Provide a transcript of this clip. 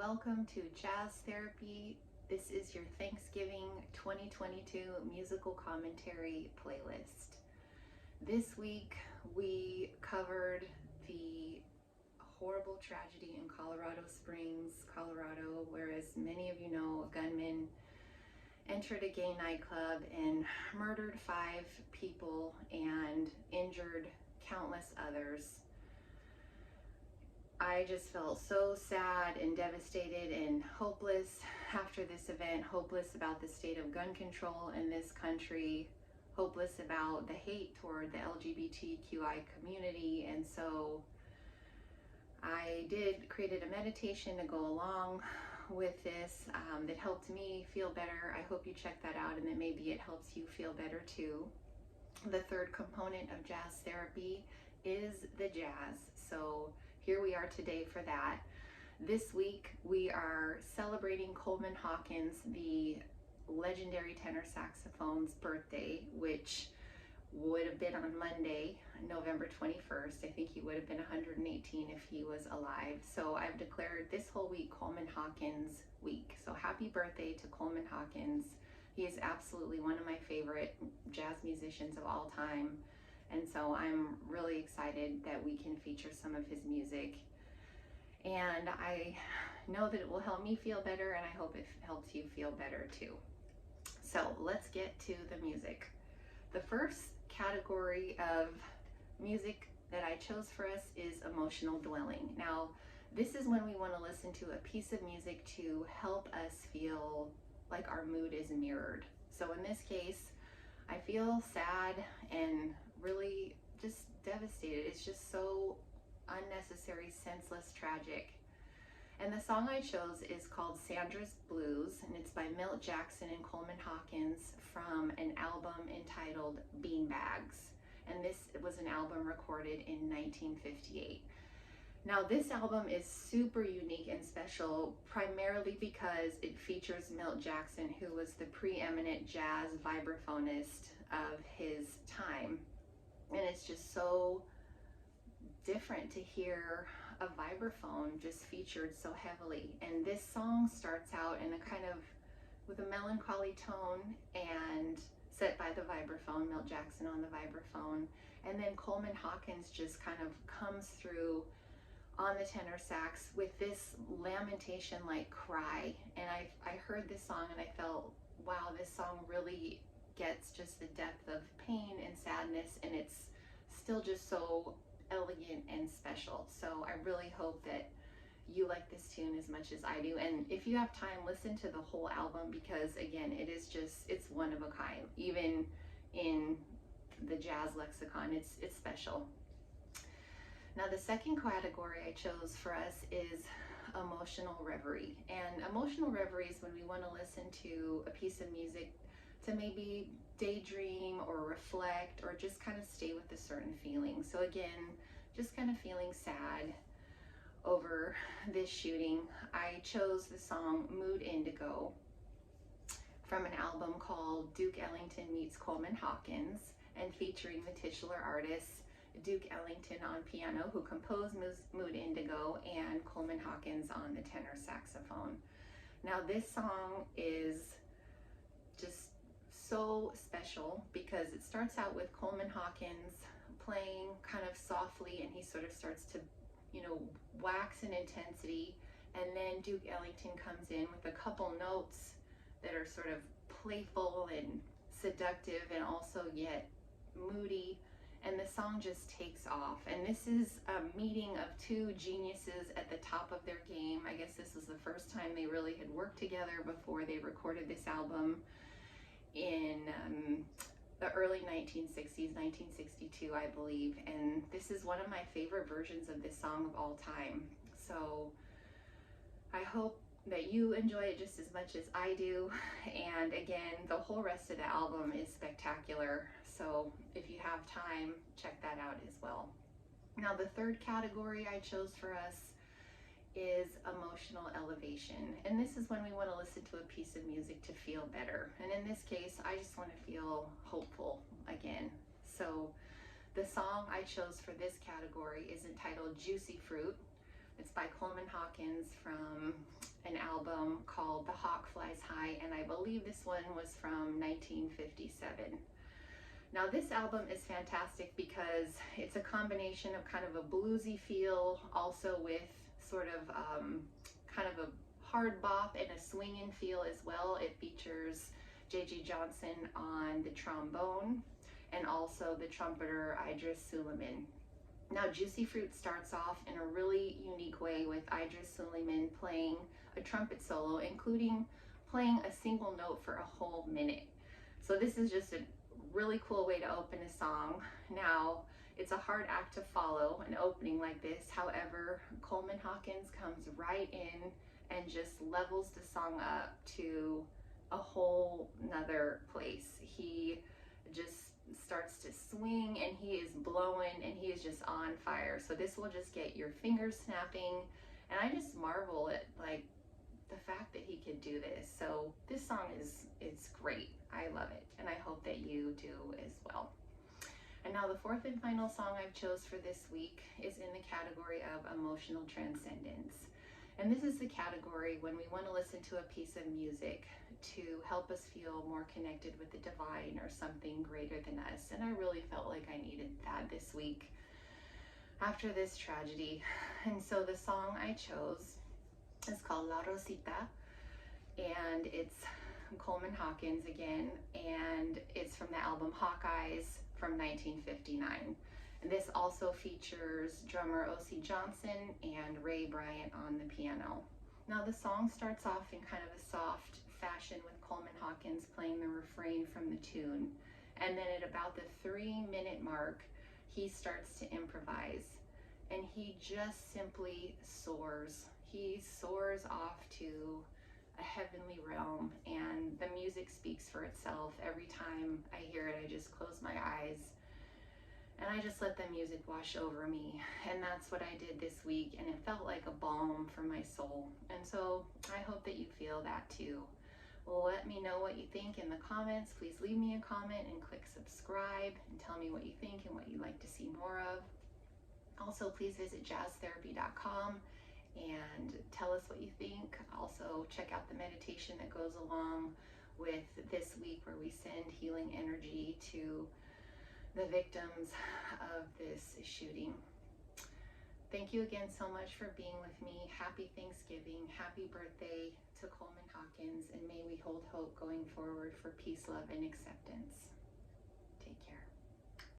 welcome to Jazz Therapy. This is your Thanksgiving 2022 musical commentary playlist. This week we covered the horrible tragedy in Colorado Springs, Colorado, where, as many of you know, a gunman entered a gay nightclub and murdered 5 people and injured countless others. I just felt so sad and devastated and hopeless after this event, hopeless about the state of gun control in this country, hopeless about the hate toward the LGBTQi community. And so I created a meditation to go along with this that helped me feel better. I hope you check that out and that maybe it helps you feel better too. The third component of jazz therapy is the jazz. So here we are today for that. This week we are celebrating Coleman Hawkins, the legendary tenor saxophone's birthday, which would have been on Monday, November 21st. I think he would have been 118 if he was alive. So I've declared this whole week Coleman Hawkins week. So happy birthday to Coleman Hawkins. He is absolutely one of my favorite jazz musicians of all time. And so I'm really excited that we can feature some of his music. And I know that it will help me feel better, and I hope it helps you feel better too. So let's get to the music. The first category of music that I chose for us is emotional dwelling. Now, this is when we want to listen to a piece of music to help us feel like our mood is mirrored. So in this case, I feel sad and really just devastated. It's just so unnecessary, senseless, tragic. And the song I chose is called Sandra's Blues, and it's by Milt Jackson and Coleman Hawkins from an album entitled Beanbags. And this was an album recorded in 1958. Now, this album is super unique and special, primarily because it features Milt Jackson, who was the preeminent jazz vibraphonist of his time. And it's just so different to hear a vibraphone just featured so heavily. And this song starts out in a kind of with a melancholy tone and set by the vibraphone, Milt Jackson on the vibraphone. And then Coleman Hawkins just kind of comes through on the tenor sax with this lamentation-like cry. And I heard this song and I felt, wow, this song really gets just the depth of pain and sadness, and it's still just so elegant and special. So I really hope that you like this tune as much as I do. And if you have time, listen to the whole album, because again, it's one of a kind. Even in the jazz lexicon, it's special. Now, the second category I chose for us is emotional reverie. And emotional reverie is when we want to listen to a piece of music to maybe daydream or reflect or just kind of stay with a certain feeling. So again, just kind of feeling sad over this shooting, I chose the song Mood Indigo from an album called Duke Ellington Meets Coleman Hawkins, and featuring the titular artist Duke Ellington on piano, who composed Mood Indigo, and Coleman Hawkins on the tenor saxophone. Now, this song is just so special because it starts out with Coleman Hawkins playing kind of softly, and he sort of starts to, wax in intensity, and then Duke Ellington comes in with a couple notes that are sort of playful and seductive and also yet moody, and the song just takes off. And this is a meeting of two geniuses at the top of their game. I guess this was the first time they really had worked together before they recorded this album in the early 1960s, 1962, I believe. And this is one of my favorite versions of this song of all time. So I hope that you enjoy it just as much as I do. And again, the whole rest of the album is spectacular. So if you have time, check that out as well. Now, the third category I chose for us is emotional elevation. And this is when we want to listen to a piece of music to feel better. And in this case, I just want to feel hopeful again. So the song I chose for this category is entitled Juicy Fruit It's by Coleman Hawkins from an album called The Hawk Flies High, and I believe this one was from 1957. Now this album is fantastic because it's a combination of kind of a bluesy feel, also with sort of kind of a hard bop and a swinging feel as well. It features J.J. Johnson on the trombone and also the trumpeter Idris Suleiman. Now Juicy Fruit starts off in a really unique way with Idris Suleiman playing a trumpet solo, including playing a single note for a whole minute. So this is just a really cool way to open a song. Now, it's a hard act to follow, an opening like this. However, Coleman Hawkins comes right in and just levels the song up to a whole nother place. He just starts to swing and he is blowing and he is just on fire. So this will just get your fingers snapping, and I just marvel at like the fact that he could do this. So this song is great. I love it, and I hope that you do as well. And now the fourth and final song I've chose for this week is in the category of emotional transcendence. And this is the category when we want to listen to a piece of music to help us feel more connected with the divine or something greater than us. And I really felt like I needed that this week after this tragedy. And so the song I chose is called La Rosita, and it's Coleman Hawkins again, and it's from the album Hawkeyes from 1959. And this also features drummer O.C. Johnson and Ray Bryant on the piano. Now the song starts off in kind of a soft fashion with Coleman Hawkins playing the refrain from the tune, and then at about the 3-minute mark he starts to improvise, and he just simply soars. He soars off to a heavenly realm, and the music speaks for itself. Every time I hear it, I just close my eyes and I just let the music wash over me. And that's what I did this week, and it felt like a balm for my soul. And so I hope that you feel that too. Well, let me know what you think in the comments. Please leave me a comment and click subscribe and tell me what you think and what you'd like to see more of. Also, please visit jazztherapy.com and tell us what you think. Also, check out the meditation that goes along with this week, where we send healing energy to the victims of this shooting. Thank you again so much for being with me. Happy Thanksgiving, happy birthday to Coleman Hawkins, and may we hold hope going forward for peace, love, and acceptance.